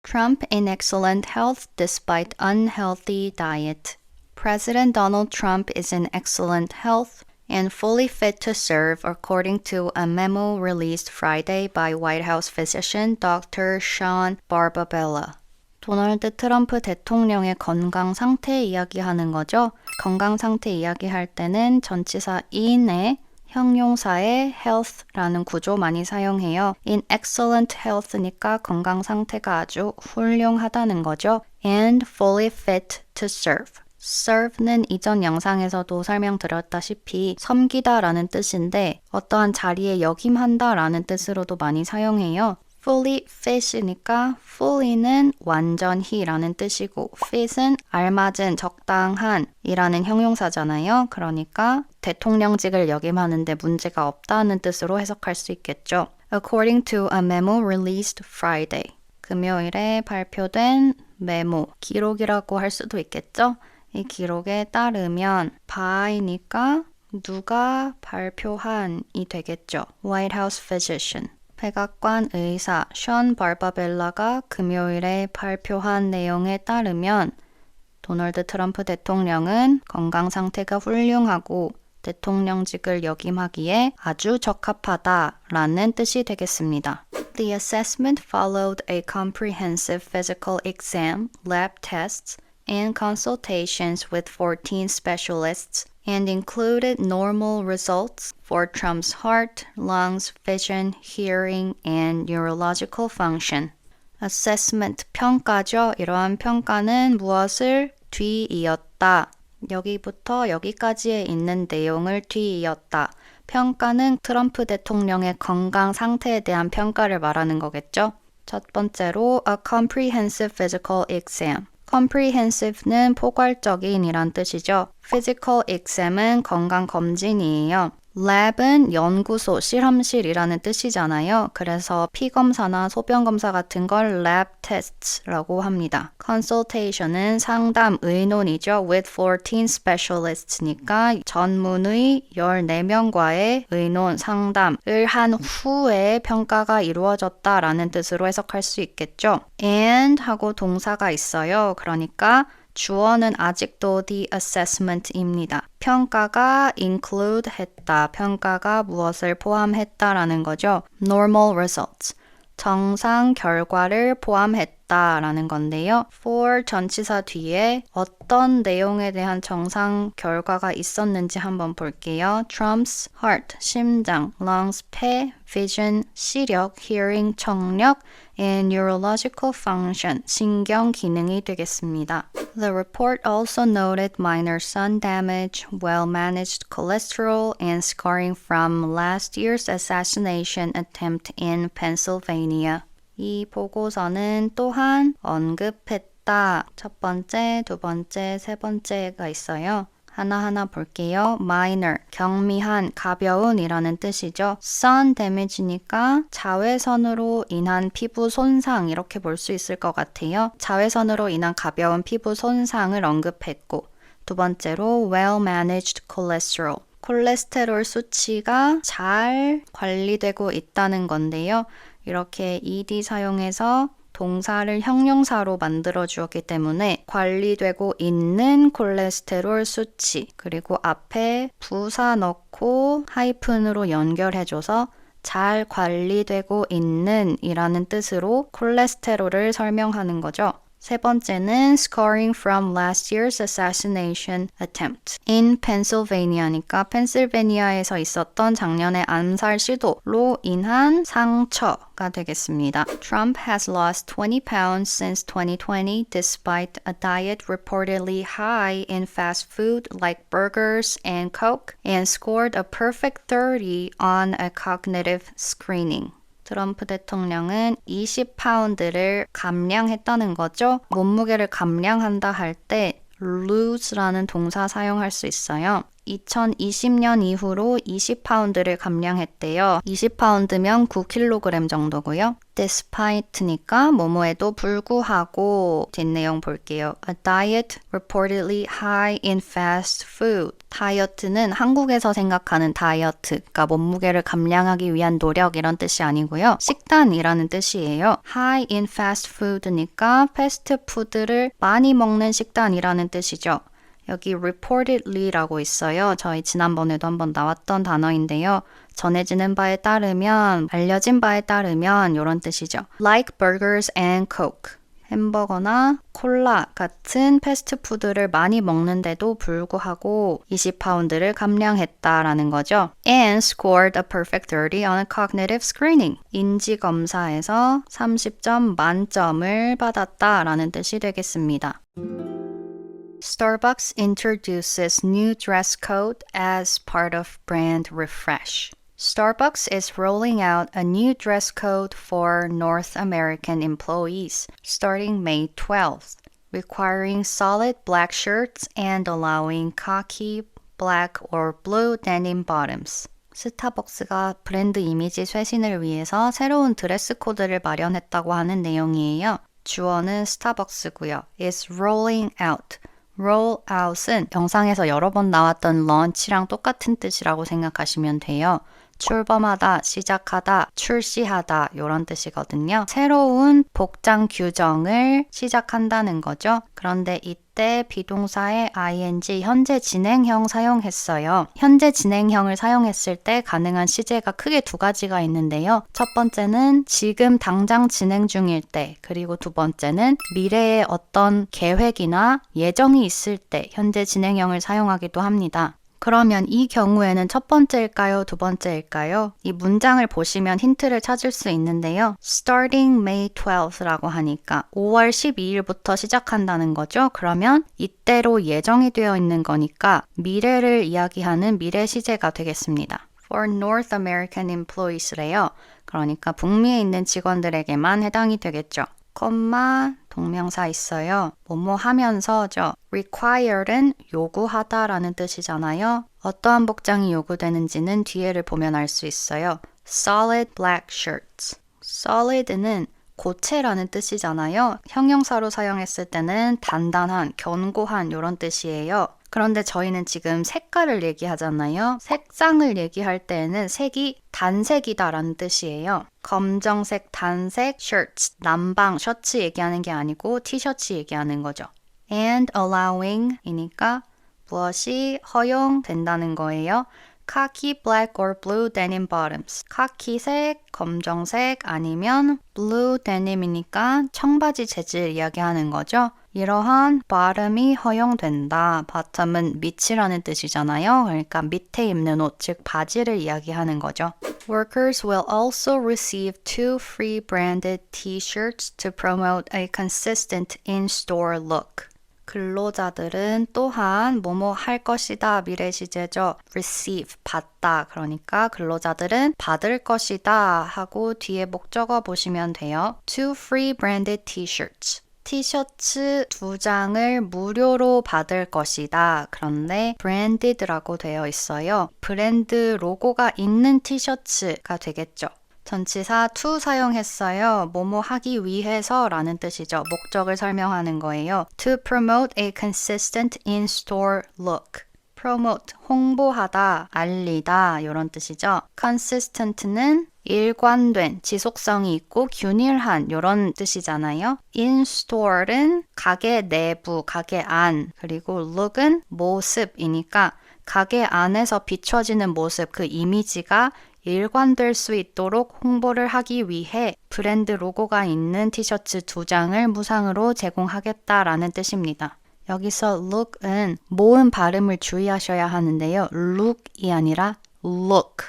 Trump in excellent health despite unhealthy diet. President Donald Trump is in excellent health and fully fit to serve, according to a memo released Friday by White House physician Dr. Sean Barbabella. 도널드 트럼프 대통령의 건강 상태 이야기하는 거죠. 건강 상태 이야기할 때는 전치사 in의 형용사의 health라는 구조 많이 사용해요. In excellent health니까 건강 상태가 아주 훌륭하다는 거죠. And fully fit to serve. serve는 이전 영상에서도 설명드렸다시피 섬기다 라는 뜻인데 어떠한 자리에 역임한다 라는 뜻으로도 많이 사용해요. fully fit이니까 fully는 완전히 라는 뜻이고 fit은 알맞은, 적당한 이라는 형용사잖아요. 그러니까 대통령직을 역임하는데 문제가 없다는 뜻으로 해석할 수 있겠죠. According to a memo released Friday. 금요일에 발표된 메모, 기록이라고 할 수도 있겠죠. 이 기록에 따르면 by니까 누가 발표한이 되겠죠. White House physician. 백악관 의사 션 발바벨라가 금요일에 발표한 내용에 따르면 도널드 트럼프 대통령은 건강 상태가 훌륭하고 대통령직을 역임하기에 아주 적합하다라는 뜻이 되겠습니다. The assessment followed a comprehensive physical exam, lab tests, and consultations with 14 specialists and included normal results for Trump's heart, lungs, vision, hearing, and neurological function. Assessment, 평가죠. 이러한 평가는 무엇을 뒤이었다. 여기부터 여기까지에 있는 내용을 뒤이었다. 평가는 트럼프 대통령의 건강 상태에 대한 평가를 말하는 거겠죠. 첫 번째로 a comprehensive physical exam. comprehensive는 포괄적인 이란 뜻이죠. physical exam은 건강검진이에요. lab은 연구소, 실험실이라는 뜻이잖아요. 그래서 피검사나 소변검사 같은 걸 lab tests라고 합니다. consultation은 상담, 의논이죠. with 14 specialists니까 전문의 14명과의 의논, 상담을 한 후에 평가가 이루어졌다라는 뜻으로 해석할 수 있겠죠. and 하고 동사가 있어요. 그러니까 주어는 아직도 the assessment입니다. 평가가 include 했다. 평가가 무엇을 포함했다라는 거죠. normal results. 정상 결과를 포함했다라는 건데요. for 전치사 뒤에 어떤 내용에 대한 정상 결과가 있었는지 한번 볼게요. Trump's heart, 심장, lungs, 폐, vision, 시력, hearing, 청력, and neurological function, 신경 기능이 되겠습니다. The report also noted minor sun damage, well-managed cholesterol, and scarring from last year's assassination attempt in Pennsylvania. 이 보고서는 또한 언급했다. 첫 번째, 두 번째, 세 번째가 있어요. 하나하나 볼게요. minor, 경미한, 가벼운 이라는 뜻이죠. sun damage니까 자외선으로 인한 피부 손상 이렇게 볼 수 있을 것 같아요. 자외선으로 인한 가벼운 피부 손상을 언급했고 두 번째로 well-managed cholesterol. 콜레스테롤 수치가 잘 관리되고 있다는 건데요. 이렇게 ed 사용해서 동사를 형용사로 만들어 주었기 때문에 관리되고 있는 콜레스테롤 수치 그리고 앞에 부사 넣고 하이픈으로 연결해줘서 잘 관리되고 있는 이라는 뜻으로 콜레스테롤을 설명하는 거죠. 세 번째는 scarring from last year's assassination attempt in Pennsylvania니까 펜실베니아에서 있었던 작년의 암살 시도로 인한 상처가 되겠습니다. Trump has lost 20 pounds since 2020 despite a diet reportedly high in fast food like burgers and Coke and scored a perfect 30 on a cognitive screening. 트럼프 대통령은 20파운드를 감량했다는 거죠. 몸무게를 감량한다 할 때 lose라는 동사 사용할 수 있어요. 2020년 이후로 20파운드를 감량했대요. 20파운드면 9kg 정도고요. Despite니까 뭐뭐에도 불구하고 뒷내용 볼게요. A diet reportedly high in fast food. 다이어트는 한국에서 생각하는 다이어트, 그러니까 몸무게를 감량하기 위한 노력 이런 뜻이 아니고요. 식단이라는 뜻이에요. High in fast food니까 패스트푸드를 많이 먹는 식단이라는 뜻이죠. 여기 reportedly라고 있어요. 저희 지난번에도 한번 나왔던 단어인데요. 전해지는 바에 따르면, 알려진 바에 따르면 이런 뜻이죠. Like burgers and coke. 햄버거나 콜라 같은 패스트푸드를 많이 먹는데도 불구하고 20파운드를 감량했다라는 거죠. And scored a perfect 30 on a cognitive screening. 인지검사에서 30점 만점을 받았다라는 뜻이 되겠습니다. Starbucks introduces new dress code as part of brand refresh. Starbucks is rolling out a new dress code for North American employees starting May 12th, requiring solid black shirts and allowing khaki, black or blue denim bottoms. 스타벅스가 브랜드 이미지 쇄신을 위해서 새로운 드레스 코드를 마련했다고 하는 내용이에요. 주어는 스타벅스고요. is rolling out. roll out은 영상에서 여러 번 나왔던 launch랑 똑같은 뜻이라고 생각하시면 돼요. 출범하다, 시작하다, 출시하다 이런 뜻이거든요. 새로운 복장 규정을 시작한다는 거죠. 그런데 이때 비동사의 ing 현재 진행형 사용했어요. 현재 진행형을 사용했을 때 가능한 시제가 크게 두 가지가 있는데요. 첫 번째는 지금 당장 진행 중일 때, 그리고 두 번째는 미래에 어떤 계획이나 예정이 있을 때 현재 진행형을 사용하기도 합니다. 그러면 이 경우에는 첫 번째일까요? 두 번째일까요? 이 문장을 보시면 힌트를 찾을 수 있는데요. Starting May 12th라고 하니까 5월 12일부터 시작한다는 거죠. 그러면 이때로 예정이 되어 있는 거니까 미래를 이야기하는 미래 시제가 되겠습니다. For North American employees래요. 그러니까 북미에 있는 직원들에게만 해당이 되겠죠. 콤마 동명사 있어요. 뭐뭐 하면서죠. require는 요구하다라는 뜻이잖아요. 어떠한 복장이 요구되는지는 뒤에를 보면 알 수 있어요. solid black shirts. solid는 고체라는 뜻이잖아요. 형용사로 사용했을 때는 단단한, 견고한 이런 뜻이에요. 그런데 저희는 지금 색깔을 얘기하잖아요. 색상을 얘기할 때에는 색이 단색이다라는 뜻이에요. 검정색, 단색, shirts, 남방, 셔츠 얘기하는 게 아니고 티셔츠 얘기하는 거죠. And allowing 이니까 무엇이 허용된다는 거예요. khaki, black or blue denim bottoms. 카키색, 검정색 아니면 blue denim이니까 청바지 재질 이야기하는 거죠. 이러한 bottom이 허용된다. bottom은 밑이라는 뜻이잖아요. 그러니까 밑에 입는 옷, 즉 바지를 이야기하는 거죠. Workers will also receive 2 free branded t-shirts to promote a consistent in-store look. 근로자들은 또한 뭐뭐 할 것이다 미래 시제죠. receive, 받다. 그러니까 근로자들은 받을 것이다 하고 뒤에 목적어 보시면 돼요. 2 free branded t-shirts. 티셔츠 2장을 무료로 받을 것이다. 그런데 branded라고 되어 있어요. 브랜드 로고가 있는 티셔츠가 되겠죠. 전치사 to 사용했어요. 뭐뭐 하기 위해서 라는 뜻이죠. 목적을 설명하는 거예요. To promote a consistent in-store look. promote, 홍보하다, 알리다 이런 뜻이죠. consistent는 일관된, 지속성이 있고 균일한 이런 뜻이잖아요. in-store는 가게 내부, 가게 안, 그리고 look은 모습이니까 가게 안에서 비춰지는 모습, 그 이미지가 일관될 수 있도록 홍보를 하기 위해 브랜드 로고가 있는 티셔츠 2장을 무상으로 제공하겠다라는 뜻입니다. 여기서 look은 모음 발음을 주의하셔야 하는데요. look이 아니라 look,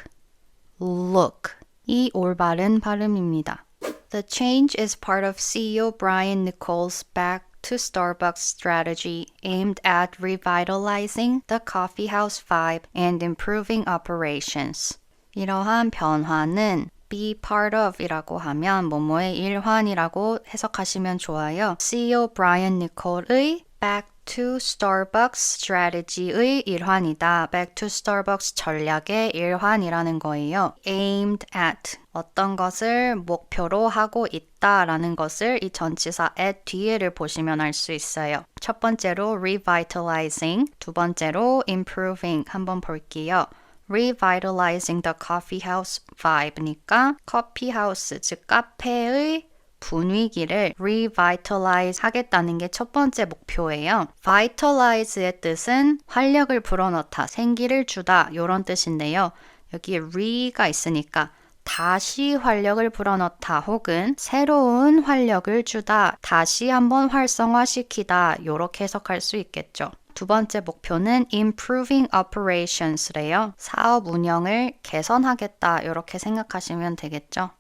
look. 이 올바른 발음입니다. The change is part of CEO Brian Niccol's back to Starbucks strategy aimed at revitalizing the coffeehouse vibe and improving operations. 이러한 변화는 be part of 이라고 하면 뭐뭐의 일환이라고 해석하시면 좋아요. CEO 브라이언 니콜의 Back to Starbucks strategy의 일환이다. Back to Starbucks 전략의 일환이라는 거예요. Aimed at 어떤 것을 목표로 하고 있다라는 것을 이 전치사 at 뒤에를 보시면 알 수 있어요. 첫 번째로 revitalizing, 두 번째로 improving 한번 볼게요. Revitalizing the coffee house vibe니까 커피 하우스, 즉 카페의 분위기를 revitalize 하겠다는 게 첫 번째 목표예요. vitalize의 뜻은 활력을 불어넣다, 생기를 주다 이런 뜻인데요. 여기 re가 있으니까 다시 활력을 불어넣다 혹은 새로운 활력을 주다, 다시 한번 활성화시키다 이렇게 해석할 수 있겠죠. 두 번째 목표는 improving operations래요. 사업 운영을 개선하겠다 이렇게 생각하시면 되겠죠.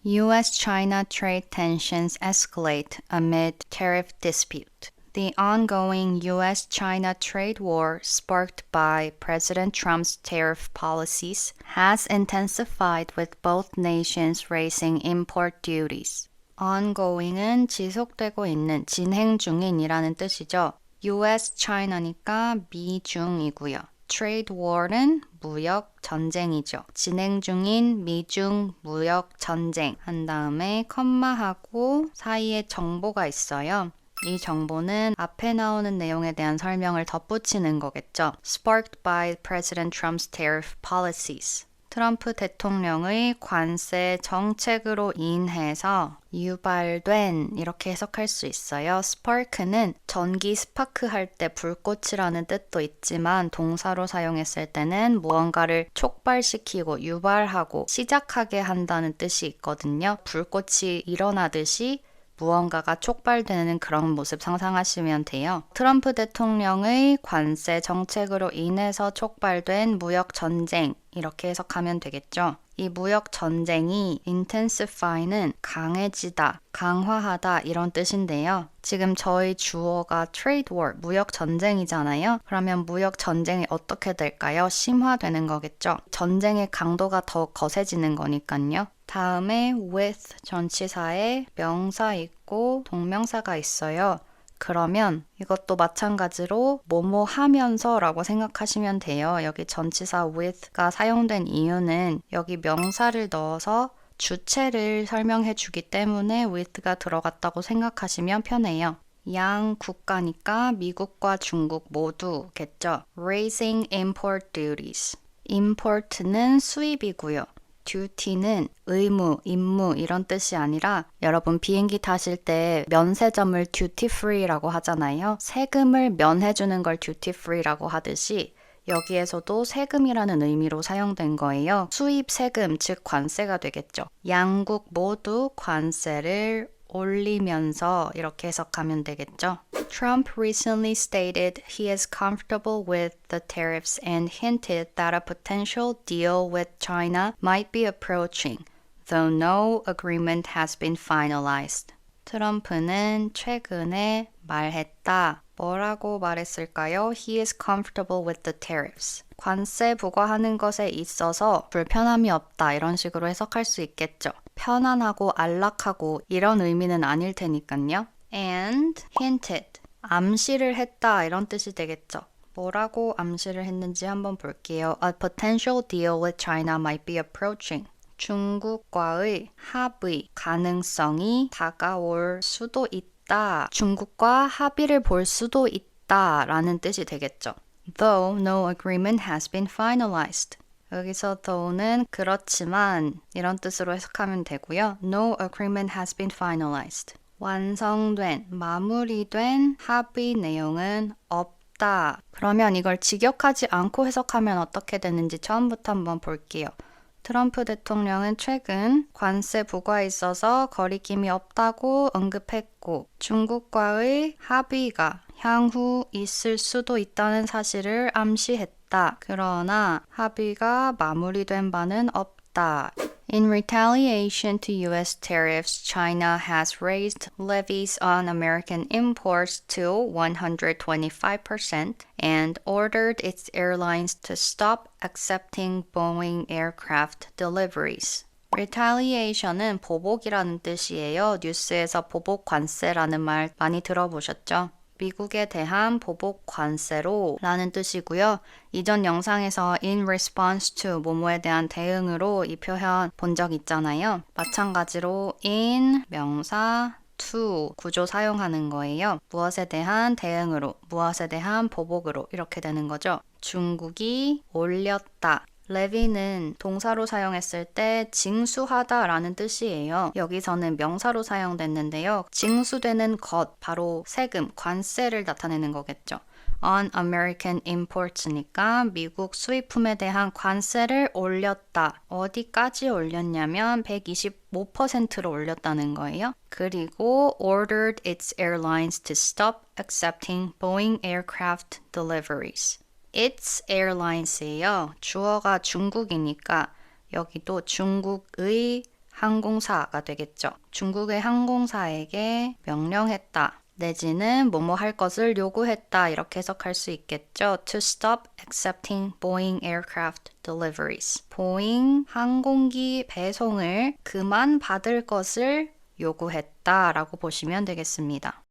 U.S.-China trade tensions escalate amid tariff dispute. The ongoing U.S.-China trade war sparked by President Trump's tariff policies has intensified with both nations raising import duties. ongoing은 지속되고 있는, 진행 중인이라는 뜻이죠. US-China니까 미중이고요. Trade war는 무역 전쟁이죠. 진행 중인 미중 무역 전쟁 한 다음에 컴마하고 사이에 정보가 있어요. 이 정보는 앞에 나오는 내용에 대한 설명을 덧붙이는 거겠죠. Sparked by President Trump's tariff policies. 트럼프 대통령의 관세 정책으로 인해서 유발된 이렇게 해석할 수 있어요. spark는 전기 스파크 할 때 불꽃이라는 뜻도 있지만 동사로 사용했을 때는 무언가를 촉발시키고 유발하고 시작하게 한다는 뜻이 있거든요. 불꽃이 일어나듯이 무언가가 촉발되는 그런 모습 상상하시면 돼요. 트럼프 대통령의 관세 정책으로 인해서 촉발된 무역 전쟁 이렇게 해석하면 되겠죠. 이 무역 전쟁이 intensify는 강해지다, 강화하다 이런 뜻인데요. 지금 저희 주어가 trade war, 무역 전쟁이잖아요. 그러면 무역 전쟁이 어떻게 될까요? 심화되는 거겠죠. 전쟁의 강도가 더 거세지는 거니까요. 다음에 with 전치사에 명사 있고 동명사가 있어요. 그러면 이것도 마찬가지로 뭐뭐 하면서 라고 생각하시면 돼요. 여기 전치사 with가 사용된 이유는 여기 명사를 넣어서 주체를 설명해 주기 때문에 with가 들어갔다고 생각하시면 편해요. 양 국가니까 미국과 중국 모두겠죠. Raising import duties. import는 수입이고요. duty는 의무, 임무 이런 뜻이 아니라 여러분 비행기 타실 때 면세점을 duty free라고 하잖아요. 세금을 면해주는 걸 duty free라고 하듯이 여기에서도 세금이라는 의미로 사용된 거예요. 수입 세금, 즉 관세가 되겠죠. 양국 모두 관세를 올리면서 이렇게 해석하면 되겠죠. Trump recently stated he is comfortable with the tariffs and hinted that a potential deal with China might be approaching, though no agreement has been finalized. 트럼프는 최근에 말했다. 뭐라고 말했을까요? He is comfortable with the tariffs. 관세 부과하는 것에 있어서 불편함이 없다 이런 식으로 해석할 수 있겠죠. 편안하고 안락하고 이런 의미는 아닐 테니까요. And hinted. 암시를 했다 이런 뜻이 되겠죠. 뭐라고 암시를 했는지 한번 볼게요. A potential deal with China might be approaching. 중국과의 합의 가능성이 다가올 수도 있다. 중국과 합의를 볼 수도 있다 라는 뜻이 되겠죠. Though no agreement has been finalized. 여기서 though는 그렇지만 이런 뜻으로 해석하면 되고요. No agreement has been finalized. 완성된, 마무리된 합의 내용은 없다. 그러면 이걸 직역하지 않고 해석하면 어떻게 되는지 처음부터 한번 볼게요. 트럼프 대통령은 최근 관세 부과에 있어서 거리낌이 없다고 언급했고 중국과의 합의가 향후 있을 수도 있다는 사실을 암시했다. 그러나 합의가 마무리된 바는 없다. In retaliation to U.S. tariffs, China has raised levies on American imports to 125% and ordered its airlines to stop accepting Boeing aircraft deliveries. retaliation은 보복이라는 뜻이에요. 뉴스에서 보복 관세라는 말 많이 들어보셨죠? 미국에 대한 보복 관세로 라는 뜻이고요. 이전 영상에서 in response to 뭐뭐에 대한 대응으로 이 표현 본 적 있잖아요. 마찬가지로 in 명사 to 구조 사용하는 거예요. 무엇에 대한 대응으로, 무엇에 대한 보복으로 이렇게 되는 거죠. 중국이 올렸다. levy는 동사로 사용했을 때 징수하다 라는 뜻이에요. 여기서는 명사로 사용됐는데요. 징수되는 것, 바로 세금, 관세를 나타내는 거겠죠. on American imports니까 미국 수입품에 대한 관세를 올렸다. 어디까지 올렸냐면 125%로 올렸다는 거예요. 그리고 ordered its airlines to stop accepting Boeing aircraft deliveries. Its airlines예요. 주어가 중국이니까 여기도 중국의 항공사가 되겠죠. 중국의 항공사에게 명령했다. 내지는 뭐뭐 할 것을 요구했다. 이렇게 해석할 수 있겠죠. To stop accepting Boeing aircraft deliveries. 보잉 항공기 배송을 그만 받을 것을 요구했다 라고 보시면 되겠습니다.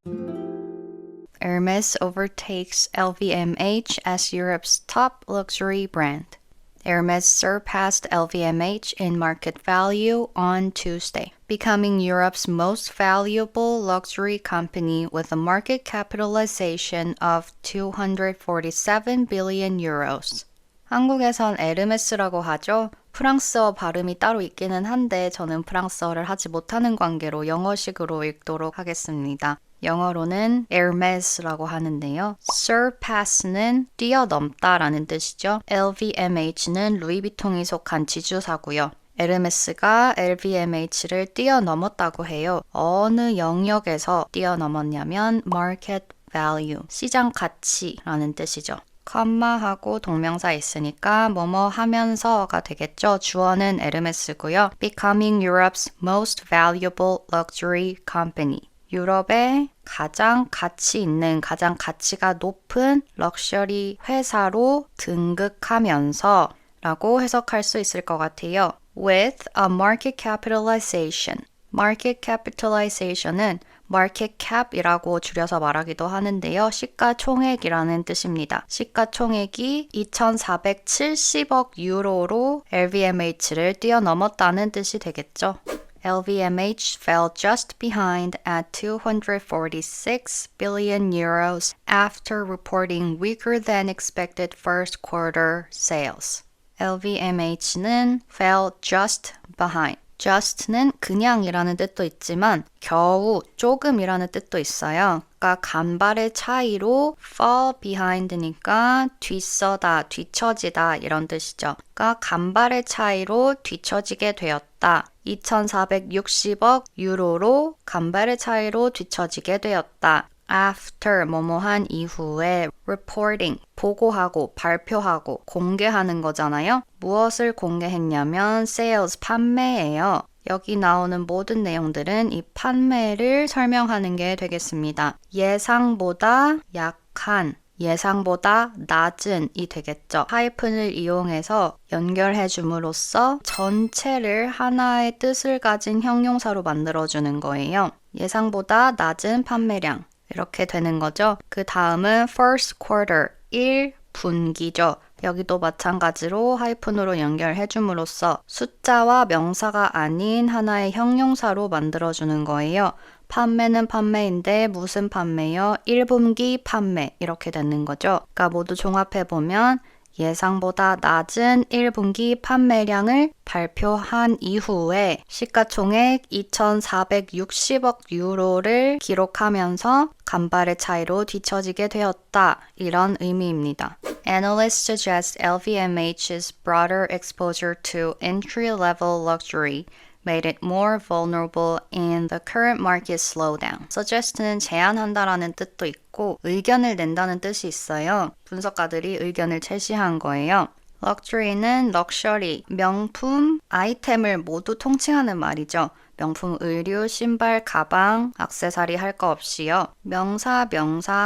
Hermes overtakes LVMH as Europe's top luxury brand. Hermes surpassed LVMH in market value on Tuesday, becoming Europe's most valuable luxury company with a market capitalization of 247 billion euros. 한국에선 에르메스라고 하죠. 프랑스어 발음이 따로 있기는 한데 저는 프랑스어를 하지 못하는 관계로 영어식으로 읽도록 하겠습니다. 영어로는 Hermes라고 하는데요. surpass는 뛰어넘다라는 뜻이죠. LVMH는 루이비통이 속한 지주사고요. 에르메스가 LVMH를 뛰어넘었다고 해요. 어느 영역에서 뛰어넘었냐면 market value, 시장 가치라는 뜻이죠. 컴마하고 동명사 있으니까 뭐뭐 하면서가 되겠죠. 주어는 에르메스고요. Becoming Europe's most valuable luxury company. 유럽의 가장 가치 있는, 가장 가치가 높은 럭셔리 회사로 등극하면서 라고 해석할 수 있을 것 같아요. With a market capitalization. Market capitalization은 market cap이라고 줄여서 말하기도 하는데요. 시가총액이라는 뜻입니다. 시가총액이 2,470억 유로로 LVMH를 뛰어넘었다는 뜻이 되겠죠. LVMH fell just behind at 246 billion euros after reporting weaker than expected first quarter sales. LVMH는 fell just behind. just는 그냥이라는 뜻도 있지만 겨우, 조금이라는 뜻도 있어요. 그러니까 간발의 차이로 fall behind니까 뒤서다, 뒤처지다 이런 뜻이죠. 그러니까 간발의 차이로 뒤처지게 되었다. 2,460억 유로로 간발의 차이로 뒤처지게 되었다. After 뭐뭐한 이후에 reporting, 보고하고 발표하고 공개하는 거잖아요. 무엇을 공개했냐면 sales, 판매예요. 여기 나오는 모든 내용들은 이 판매를 설명하는 게 되겠습니다. 예상보다 약한, 예상보다 낮은이 되겠죠. 하이픈을 이용해서 연결해 줌으로써 전체를 하나의 뜻을 가진 형용사로 만들어주는 거예요. 예상보다 낮은 판매량. 이렇게 되는 거죠. 그 다음은 first quarter, 1분기죠. 여기도 마찬가지로 하이픈으로 연결해 줌으로써 숫자와 명사가 아닌 하나의 형용사로 만들어주는 거예요. 판매는 판매인데 무슨 판매요? 1분기 판매 이렇게 되는 거죠. 그러니까 모두 종합해보면 예상보다 낮은 1분기 판매량을 발표한 이후에 시가총액 2,460억 유로를 기록하면서 간발의 차이로 뒤처지게 되었다. 이런 의미입니다. Analysts suggest LVMH's broader exposure to entry-level luxury made it more vulnerable in the current market slowdown. suggest는 제안한다라는 뜻도 있고 의견을 낸다는 뜻이 있어요. 분석가들이 의견을 제시한 거예요. luxury는 luxury, 명품, 아이템을 모두 통칭하는 말이죠. 명품 의류, 신발, 가방, 액세서리 할 거 없이요. 명사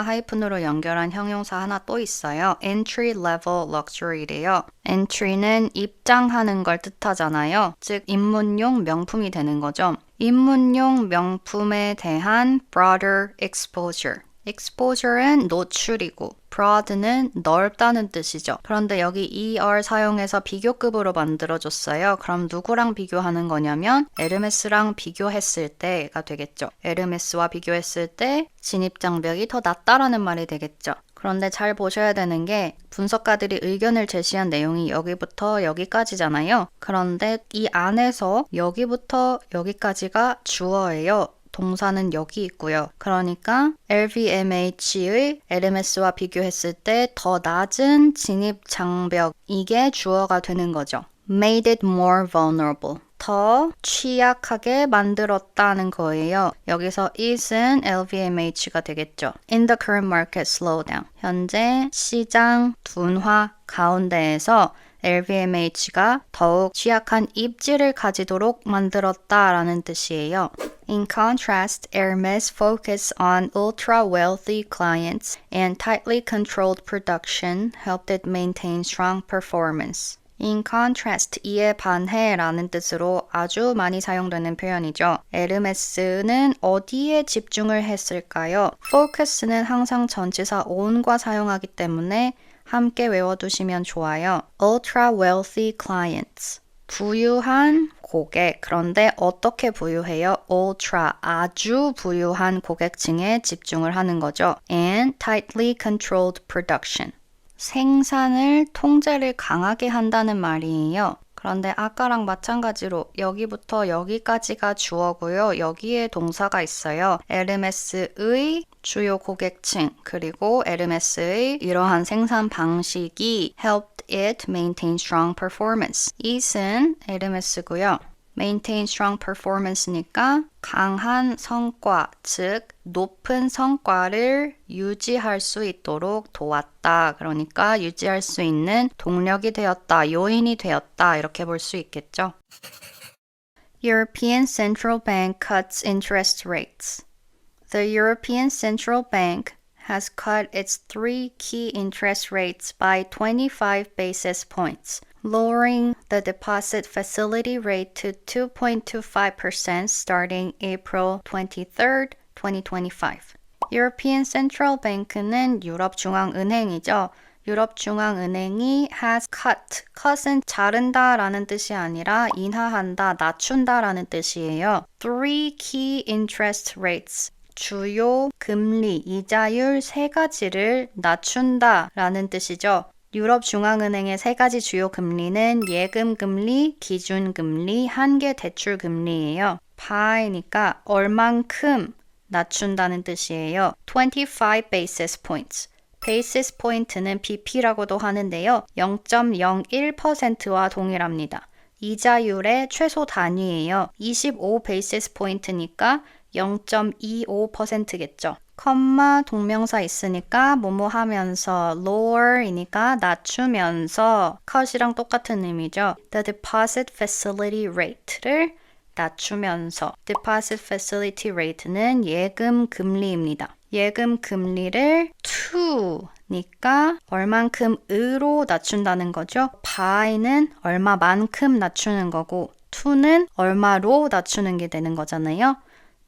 하이픈으로 연결한 형용사 하나 또 있어요. entry level luxury래요. entry는 입장하는 걸 뜻하잖아요. 즉 입문용 명품이 되는 거죠. 입문용 명품에 대한 broader exposure. exposure는 노출이고 broad는 넓다는 뜻이죠. 그런데 여기 er 사용해서 비교급으로 만들어줬어요. 그럼 누구랑 비교하는 거냐면 에르메스랑 비교했을 때가 되겠죠. 에르메스와 비교했을 때 진입장벽이 더 낮다라는 말이 되겠죠. 그런데 잘 보셔야 되는 게 분석가들이 의견을 제시한 내용이 여기부터 여기까지잖아요. 그런데 이 안에서 여기부터 여기까지가 주어예요. 동사는 여기 있고요. 그러니까 LVMH의 에르메스와 비교했을 때 더 낮은 진입 장벽, 이게 주어가 되는 거죠. Made it more vulnerable. 더 취약하게 만들었다는 거예요. 여기서 is은 LVMH가 되겠죠. In the current market slowdown. 현재 시장 둔화 가운데에서 LVMH가 더욱 취약한 입지를 가지도록 만들었다라는 뜻이에요. In contrast, Hermes focused on ultra-wealthy clients and tightly controlled production helped it maintain strong performance. In contrast, 이에 반해라는 뜻으로 아주 많이 사용되는 표현이죠. 에르메스는 어디에 집중을 했을까요? focus는 항상 전치사 on과 사용하기 때문에 함께 외워두시면 좋아요. Ultra wealthy clients. 부유한 고객. 그런데 어떻게 부유해요? Ultra. 아주 부유한 고객층에 집중을 하는 거죠. And tightly controlled production. 생산을 통제를 강하게 한다는 말이에요. 그런데 아까랑 마찬가지로 여기부터 여기까지가 주어고요. 여기에 동사가 있어요. 에르메스의 주요 고객층 그리고 에르메스의 이러한 생산 방식이 helped it maintain strong performance. it은 에르메스고요. maintain strong performance니까 강한 성과, 즉 높은 성과를 유지할 수 있도록 도왔다. 그러니까 유지할 수 있는 동력이 되었다, 요인이 되었다 이렇게 볼 수 있겠죠. European Central Bank cuts interest rates. The European Central Bank has cut its three key interest rates by 25 basis points, lowering the deposit facility rate to 2.25% starting April 23, 2025. European Central Bank는 유럽중앙은행이죠. 유럽중앙은행이 has cut. cut은 자른다 라는 뜻이 아니라 인하한다, 낮춘다 라는 뜻이에요. Three key interest rates. 주요 금리, 이자율 세 가지를 낮춘다 라는 뜻이죠. 유럽중앙은행의 세 가지 주요 금리는 예금금리, 기준금리, 한계 대출금리예요. by니까 얼만큼 낮춘다는 뜻이에요. 25 basis points. basis point는 bp라고도 하는데요. 0.01%와 동일합니다. 이자율의 최소 단위예요. 25 basis point니까 0.25%겠죠. 컴마 동명사 있으니까 뭐뭐 하면서 lower이니까 낮추면서 cut이랑 똑같은 의미죠. The deposit facility rate를 낮추면서 deposit facility rate는 예금 금리입니다. 예금 금리를 to니까 얼만큼으로 낮춘다는 거죠. by는 얼마만큼 낮추는 거고 to는 얼마로 낮추는 게 되는 거잖아요.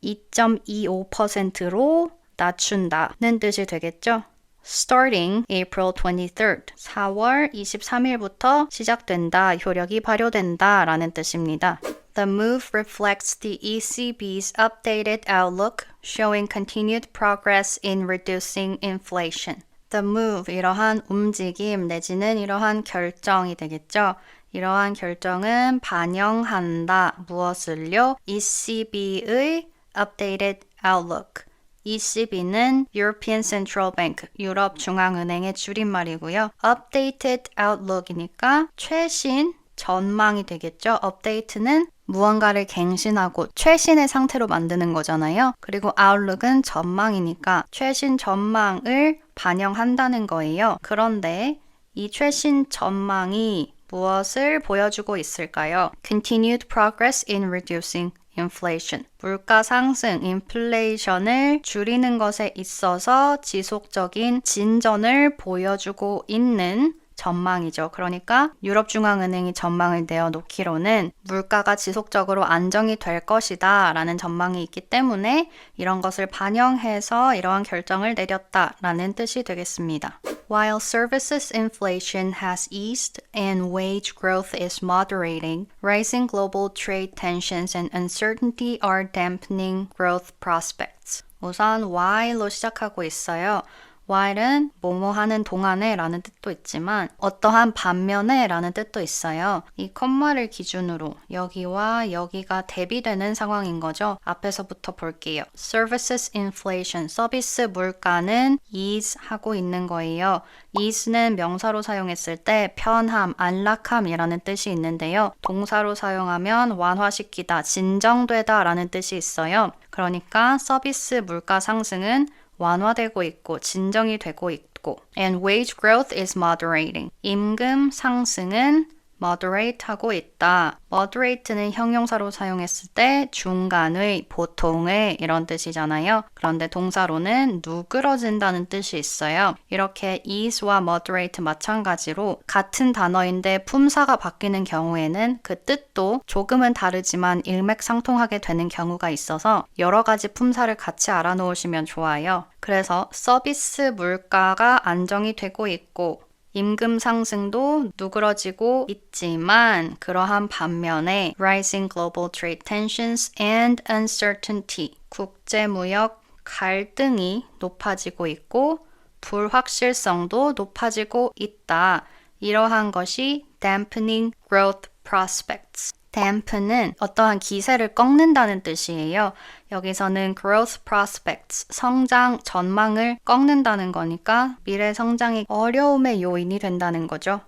2.25%로 낮춘다는 뜻이 되겠죠. Starting April 23rd, 4월 23일부터 시작된다, 효력이 발효된다 라는 뜻입니다. The move reflects the ECB's updated outlook, showing continued progress in reducing inflation. The move, 이러한 움직임 내지는 이러한 결정이 되겠죠. 이러한 결정은 반영한다. 무엇을요? ECB의 updated outlook. ECB는 European Central Bank, 유럽 중앙은행의 줄임말이고요. updated outlook이니까 최신 전망이 되겠죠. update는 무언가를 갱신하고 최신의 상태로 만드는 거잖아요. 그리고 outlook은 전망이니까 최신 전망을 반영한다는 거예요. 그런데 이 최신 전망이 무엇을 보여주고 있을까요? Continued progress in reducing inflation. 물가 상승, 인플레이션을 줄이는 것에 있어서 지속적인 진전을 보여주고 있는 전망이죠. 그러니까 유럽중앙은행이 전망을 내어놓기로는 물가가 지속적으로 안정이 될 것이다 라는 전망이 있기 때문에 이런 것을 반영해서 이러한 결정을 내렸다 라는 뜻이 되겠습니다. While services inflation has eased and wage growth is moderating, rising global trade tensions and uncertainty are dampening growth prospects. 우선 while로 시작하고 있어요. while은 뭐뭐 하는 동안에 라는 뜻도 있지만 어떠한 반면에 라는 뜻도 있어요. 이 콤마를 기준으로 여기와 여기가 대비되는 상황인 거죠. 앞에서부터 볼게요. Services inflation, 서비스 물가는 ease 하고 있는 거예요. ease는 명사로 사용했을 때 편함, 안락함이라는 뜻이 있는데요. 동사로 사용하면 완화시키다, 진정되다 라는 뜻이 있어요. 그러니까 서비스 물가 상승은 완화되고 있고 진정이 되고 있고 and wage growth is moderating. 임금 상승은 moderate 하고 있다. moderate는 형용사로 사용했을 때 중간의, 보통의 이런 뜻이잖아요. 그런데 동사로는 누그러진다는 뜻이 있어요. 이렇게 ease와 moderate 마찬가지로 같은 단어인데 품사가 바뀌는 경우에는 그 뜻도 조금은 다르지만 일맥상통하게 되는 경우가 있어서 여러 가지 품사를 같이 알아놓으시면 좋아요. 그래서 서비스 물가가 안정이 되고 있고 임금 상승도 누그러지고 있지만 그러한 반면에 rising global trade tensions and uncertainty, 국제무역 갈등이 높아지고 있고 불확실성도 높아지고 있다. 이러한 것이 dampening growth prospects. dampen은 어떠한 기세를 꺾는다는 뜻이에요. 여기서는 growth prospects, 성장 전망을 꺾는다는 거니까 미래 성장이 어려움의 요인이 된다는 거죠.